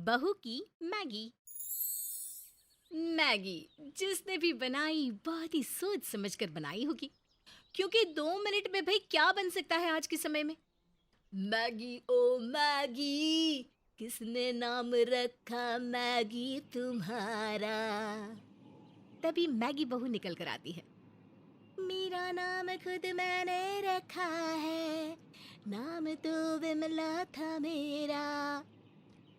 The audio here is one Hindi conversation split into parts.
बहू की मैगी। मैगी जिसने भी बनाई बहुत ही सोच समझ कर बनाई होगी, क्योंकि 2 मिनट में भाई क्या बन सकता है आज के समय में। मैगी ओ मैगी, किसने नाम रखा मैगी तुम्हारा। तभी मैगी बहू निकल कर आती है। मेरा नाम खुद मैंने रखा है, नाम तो विमला था मेरा।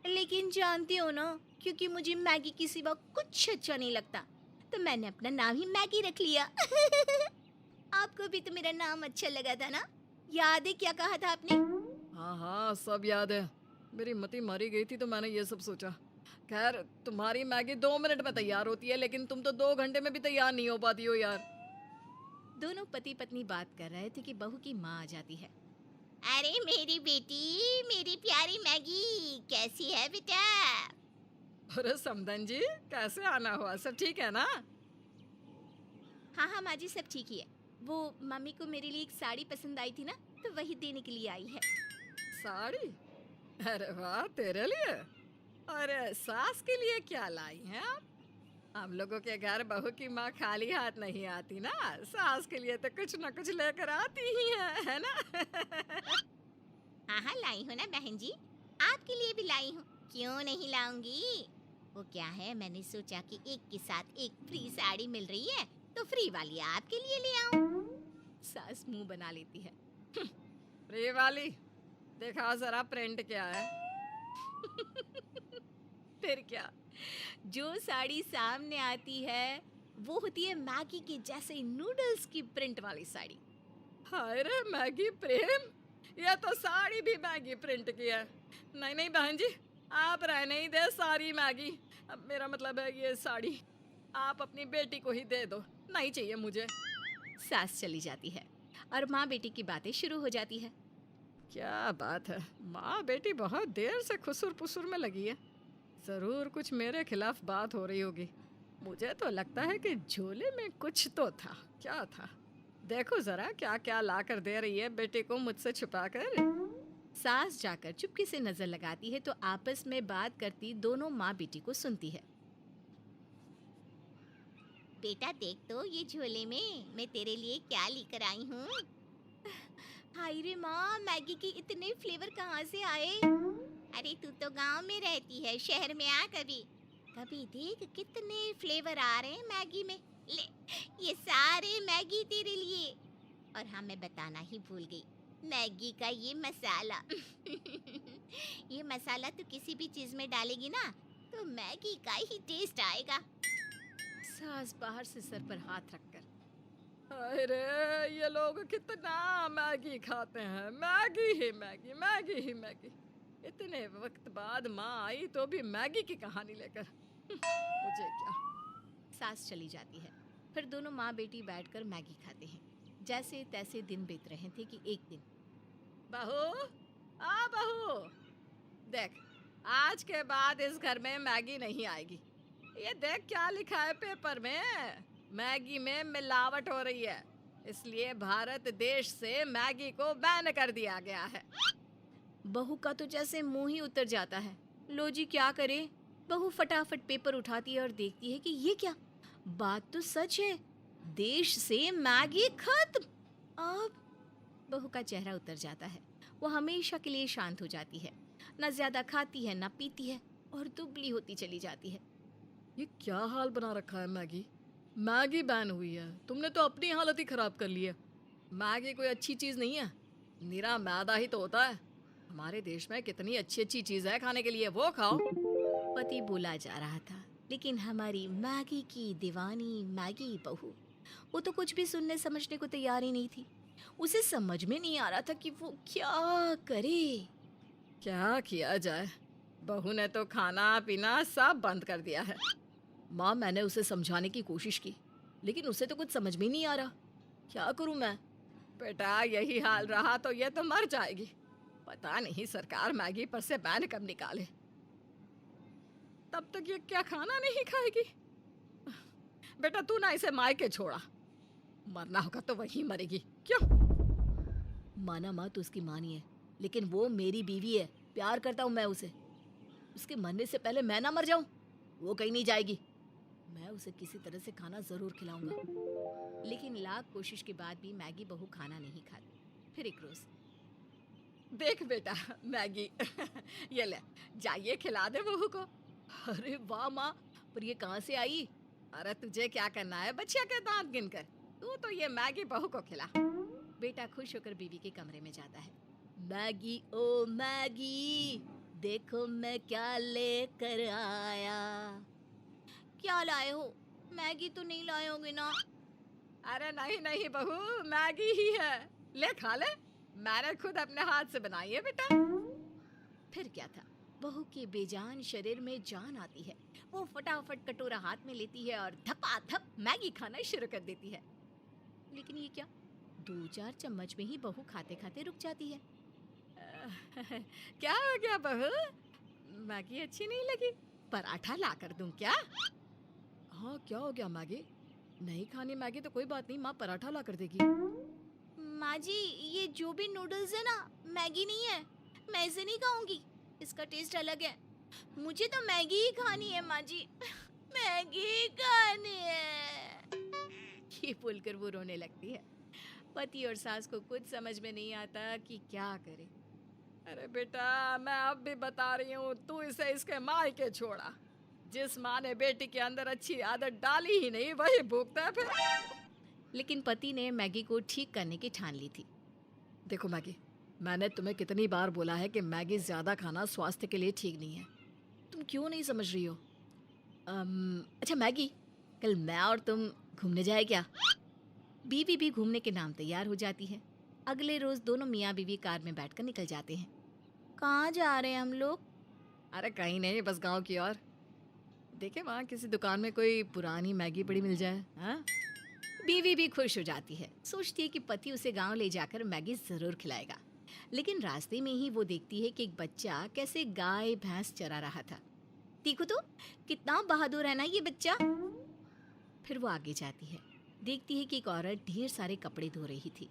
लेकिन जानती हो ना, क्योंकि मुझे मैगी के सिवा कुछ अच्छा नहीं लगता, तो मैंने अपना नाम ही मैगी रख लिया। आपको भी तो मेरा नाम अच्छा लगा था ना? याद है क्या कहा था आपने? हाँ हाँ, सब याद है। मेरी मती मारी गई थी तो मैंने ये सब सोचा। खैर, तुम्हारी मैगी 2 मिनट में तैयार होती है, लेकिन तुम तो 2 घंटे में भी तैयार नहीं हो पाती हो यार। दोनों पति पत्नी बात कर रहे थे कि बहू की माँ आ जाती है। अरे मेरी बेटी, मेरी प्यारी मैगी, कैसी है बेटा? अरे समधन जी, कैसे आना हुआ? सब ठीक है ना? हाँ हाँ माँ जी, सब ठीक ही है। वो मम्मी को मेरे लिए एक साड़ी पसंद आई थी ना, तो वही देने के लिए आई है। साड़ी? अरे वाह, तेरे लिए? अरे सास के लिए क्या लाई हैं आप? हम लोगों के घर बहू की माँ खाली हाथ नहीं आती ना। सास के लिए तो कुछ ना कुछ लेकर आती ही है ना? हाँ हाँ लाई हूँ ना बहन जी, आपके लिए भी लाई हूँ, क्यों नहीं लाऊंगी। वो क्या है, मैंने सोचा कि एक के साथ एक फ्री साड़ी मिल रही है, तो फ्री वाली आपके लिए ले आऊं। सास मुंह बना लेती है। फ्री वाली? देखा जरा प्रिंट क्या है। फिर क्या, जो साड़ी सामने आती है वो होती है मैगी के जैसे नूडल्स की प्रिंट वाली साड़ी। हाय रे मैगी प्रेम, ये तो साड़ी भी मैगी प्रिंट की है। नहीं नहीं बहन जी, आप रहने ही दे सारी मैगी। अब मेरा मतलब है ये साड़ी आप अपनी बेटी को ही दे दो, नहीं चाहिए मुझे। सास चली जाती है और माँ बेटी की बातें शुरू हो जाती है। क्या बात है, माँ बेटी बहुत देर से खुसुर पुसुर में लगी है। जरूर कुछ मेरे खिलाफ बात हो रही होगी। मुझे तो लगता है कि झोले में कुछ तो था। क्या था? देखो जरा क्या क्या ला कर दे रही है बेटे को मुझसे छुपा कर। सास जाकर चुपके से नजर लगाती है तो आपस में बात करती दोनों माँ बेटी को सुनती है। बेटा देख तो ये झोले में मैं तेरे लिए क्या लेकर आई हूँ। हाय रे माँ, मैगी के इतने फ्लेवर कहाँ से आए? अरे तू तो गांव में रहती है, शहर में आ कभी। कभी देख कितने फ्लेवर आ रहे हैं मैगी में। ले, ये सारे मैगी तेरे लिए। और हाँ, मैं बताना ही भूल गई, मैगी का ये मसाला। ये मसाला तो किसी भी चीज में डालेगी ना, तो मैगी का ही टेस्ट आएगा। सास बाहर से सर पर हाथ रखकर। अरे ये लोग कितना मैगी खाते हैं, मैगी ही मैगी, मैगी ही मैगी। इतने वक्त बाद माँ आई तो भी मैगी की कहानी लेकर। मुझे क्या। सास चली जाती है। फिर दोनों माँ बेटी बैठकर मैगी खाते हैं। जैसे तैसे दिन बीत रहे थे कि एक दिन। बहू, आ बहू, देख, आज के बाद इस घर में मैगी नहीं आएगी। ये देख क्या लिखा है पेपर में। मैगी में मिलावट हो रही है, इसलिए भारत देश से मैगी को बैन कर दिया गया है। बहू का तो जैसे मुंह ही उतर जाता है। लो जी क्या करे। बहू फटाफट पेपर उठाती है और देखती है कि ये क्या, बात तो सच है, देश से मैगी खत्म। अब बहू का चेहरा उतर जाता है। वो हमेशा के लिए शांत हो जाती है, ना ज्यादा खाती है ना पीती है, और दुबली होती चली जाती है। ये क्या हाल बना रखा है मैगी। मैगी बैन हुई है, तुमने तो अपनी हालत ही खराब कर ली है। मैगी कोई अच्छी चीज नहीं है, निरा मैदा ही तो होता है। हमारे देश में कितनी अच्छी अच्छी चीज है खाने के लिए, वो खाओ। पति बोला जा रहा था, लेकिन हमारी मैगी की दीवानी मैगी बहू, वो तो कुछ भी सुनने समझने को तैयार ही नहीं थी। उसे समझ में नहीं आ रहा था कि वो क्या करे। क्या किया जाए, बहू ने तो खाना पीना सब बंद कर दिया है। माँ, मैंने उसे समझाने की कोशिश की, लेकिन उसे तो कुछ समझ में ही नहीं आ रहा। क्या करूं मैं? बेटा यही हाल रहा तो ये तो मर जाएगी। पता नहीं सरकार मैगी पर से बैन कब निकाले। तब तक ये क्या खाना नहीं खाएगी? बेटा तू ना इसे मायके छोड़ा, मरना होगा तो वहीं मरेगी। क्यों? माना माँ तो उसकी माँ नहीं है, लेकिन वो मेरी बीवी है, प्यार करता हूँ मैं उसे। उसके मरने से पहले मैं ना मर जाऊं? वो कहीं नहीं जाएगी। मैं उसे किसी तरह से खाना जरूर खिलाऊंगा। लेकिन लाख कोशिश के बाद भी मैगी बहू खाना नहीं खाती। फिर एक रोज, देख बेटा मैगी ये ले, जाइए खिला दे बहू को। अरे वाह माँ, पर ये कहाँ से आई? अरे तुझे क्या करना है बच्चिया के दांत गिनकर? तू तो ये मैगी बहू को खिला। बेटा खुश होकर बीवी के कमरे में जाता है। मैगी ओ मैगी, देखो मैं क्या लेकर आया। क्या लाए हो? मैगी तो नहीं लाए होंगे ना? अरे नहीं नहीं बहू, मैगी ही है, ले खा ले। मैंने खुद अपने हाथ से बनाई है बेटा। फिर क्या था, बहू के बेजान शरीर में जान आती है। वो फटाफट कटोरा हाथ में लेती है और धपाधप मैगी खाना शुरू कर देती है। लेकिन ये क्या, 2-4 चम्मच में ही बहू खाते खाते रुक जाती है। क्या हो गया बहू? मैगी अच्छी नहीं लगी? पराठा ला कर दूं क्या? हाँ क्या हो गया मैगी? नहीं खानी मैगी तो कोई बात नहीं, माँ पराठा ला कर देगी। माँ जी, ये जो भी नूडल्स है ना, मैगी नहीं है। मैं इसे नहीं खाऊंगी, इसका टेस्ट अलग है। मुझे तो मैगी ही खानी है माँ जी, मैगी ही खानी है। ये बोलकर वो रोने लगती है। पति और सास को कुछ समझ में नहीं आता कि क्या करे। अरे बेटा मैं अब भी बता रही हूँ, तू इसे इसके मायके छोड़ा। जिस माँ ने बेटी के अंदर अच्छी आदत डाली ही नहीं, वही भोगता है फिर। लेकिन पति ने मैगी को ठीक करने की ठान ली थी। देखो मैगी, मैंने तुम्हें कितनी बार बोला है कि मैगी ज्यादा खाना स्वास्थ्य के लिए ठीक नहीं है। तुम क्यों नहीं समझ रही हो? अच्छा मैगी, कल मैं और तुम घूमने जाए क्या? बीवी भी घूमने के नाम तैयार हो जाती है। अगले रोज दोनों मियाँ बीवी कार में बैठकर निकल जाते हैं। कहाँ जा रहे हैं हम लोग? अरे कहीं नहीं, बस गांव की ओर। देखे वहाँ किसी दुकान में कोई पुरानी मैगी पड़ी मिल जाए। हाँ, बीवी भी खुश हो जाती है, सोचती है कि पति उसे गांव ले जाकर मैगी जरूर खिलाएगा। लेकिन रास्ते में ही वो देखती है कि एक बच्चा कैसे गाय भैंस चरा रहा था। देखो तो, कितना बहादुर है ना ये बच्चा। फिर वो आगे जाती है, देखती है कि एक औरत ढेर सारे कपड़े धो रही थी।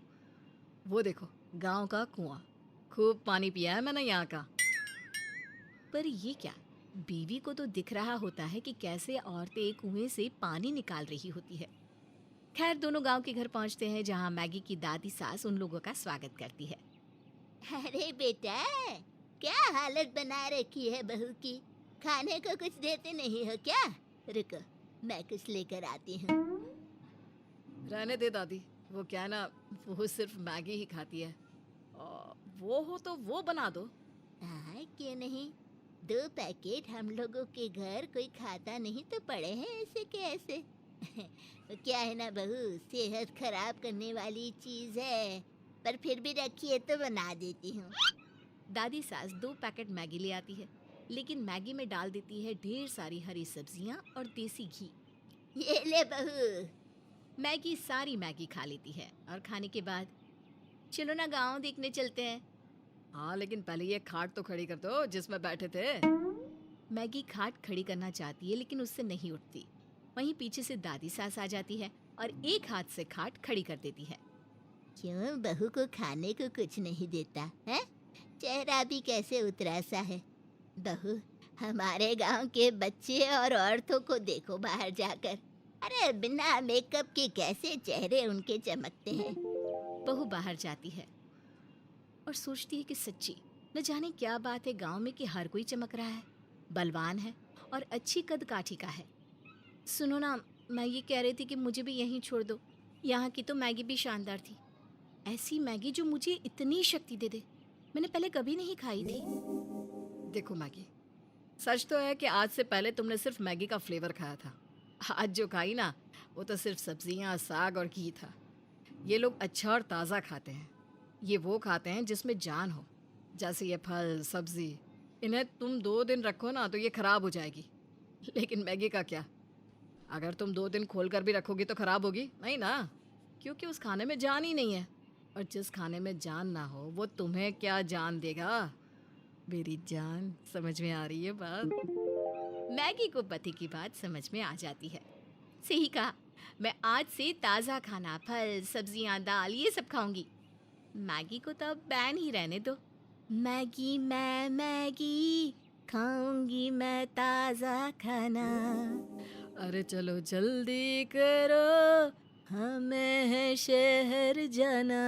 वो देखो गांव का कुआं, खूब पानी पिया है मैंने यहाँ का। पर ये क्या, बीवी को तो दिख रहा होता है कि कैसे औरतें कुएं से पानी निकाल रही होती है। खैर दोनों गांव के घर पहुंचते हैं, जहां मैगी की दादी सास उन लोगों का स्वागत करती है। अरे बेटा, क्या हालत बना रखी है बहू की? खाने को कुछ देते नहीं हो क्या? रुको, मैं कुछ लेकर आती हूँ। रहने दे दादी, वो क्या ना, वो सिर्फ मैगी ही खाती है। वो हो तो वो बना दो। हाँ क्यों नहीं, 2 पैकेट हम लोगों के घर कोई खाता नहीं तो पड़े हैं ऐसे के ऐसे। तो क्या है ना बहू, सेहत खराब करने वाली चीज है, पर फिर भी रखिए तो बना देती हूँ। दादी सास 2 पैकेट मैगी ले आती है, लेकिन मैगी में डाल देती है ढेर सारी हरी सब्जियां और देसी घी। ये ले बहू। मैगी सारी मैगी खा लेती है और खाने के बाद, चलो ना गांव देखने चलते हैं। हाँ लेकिन पहले ये खाट तो खड़ी कर दो जिसमें बैठे थे। मैगी खाट खड़ी करना चाहती है, लेकिन उससे नहीं उठती। वहीं पीछे से दादी सास आ जाती है और एक हाथ से खाट खड़ी कर देती है। क्यों बहू को खाने को कुछ नहीं देता है? चेहरा भी कैसे उतरा सा है। बहू, हमारे गांव के बच्चे और औरतों को देखो बाहर जाकर। अरे बिना मेकअप के कैसे चेहरे उनके चमकते हैं। बहू बाहर जाती है और सोचती है कि सच्ची न जाने क्या बात है गांव में कि हर कोई चमक रहा है, बलवान है और अच्छी कद काठी का है। सुनो ना, मैं ये कह रही थी कि मुझे भी यहीं छोड़ दो। यहाँ की तो मैगी भी शानदार थी। ऐसी मैगी जो मुझे इतनी शक्ति दे दे, मैंने पहले कभी नहीं खाई थी। देखो मैगी, सच तो है कि आज से पहले तुमने सिर्फ मैगी का फ्लेवर खाया था। आज जो खाई ना, वो तो सिर्फ सब्जियां, साग और घी था। ये लोग अच्छा और ताज़ा खाते हैं। ये वो खाते हैं जिसमें जान हो, जैसे ये फल सब्जी। इन्हें तुम 2 दिन रखो ना तो ये खराब हो जाएगी। लेकिन मैगी का क्या, अगर तुम 2 दिन खोल कर भी रखोगी तो खराब होगी नहीं ना, क्योंकि उस खाने में जान ही नहीं है। और जिस खाने में जान ना हो वो तुम्हें क्या जान देगा? मेरी जान, समझ में आ रही है बात? मैगी को पति की बात समझ में आ जाती है। सही कहा, मैं आज से ताज़ा खाना, फल सब्जियां, दाल ये सब खाऊंगी। मैगी को तो अब बैन ही रहने दो। मैगी मैं मैगी खाऊंगी मैं ताजा खाना। अरे चलो जल्दी करो, हमें है शहर जाना।